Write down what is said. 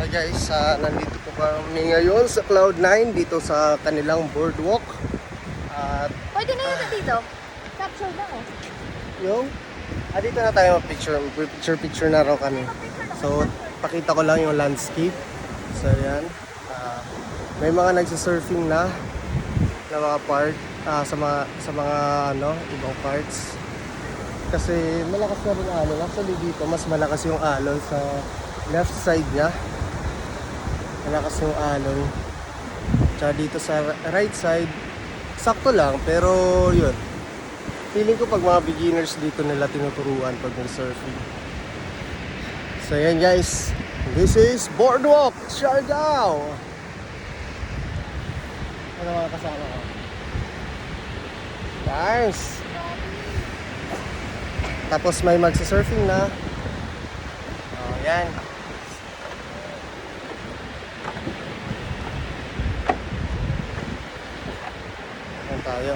Okay guys, nandito po kami ngayon sa Cloud9 dito sa kanilang boardwalk. At Pwede na yun dito. Capture na oh. yung dito na tayo picture na raw kami. So pakita ko lang yung landscape. So yan, may mga nagsisurfing na mga part sa mga ibang parts. Kasi malakas na rin alon. Actually dito mas malakas yung alon sa left side niya. Malakas yung alon. Tsaka dito sa right side, sakto lang, pero yun. Feeling ko pag mga beginners dito nila tinuturuan pag nag-surfing. So yan guys, this is Boardwalk, Siargao. Ano mga kasama ko? Nice! Tapos may magsa-surfing na. Oh, yan. Yan tayo.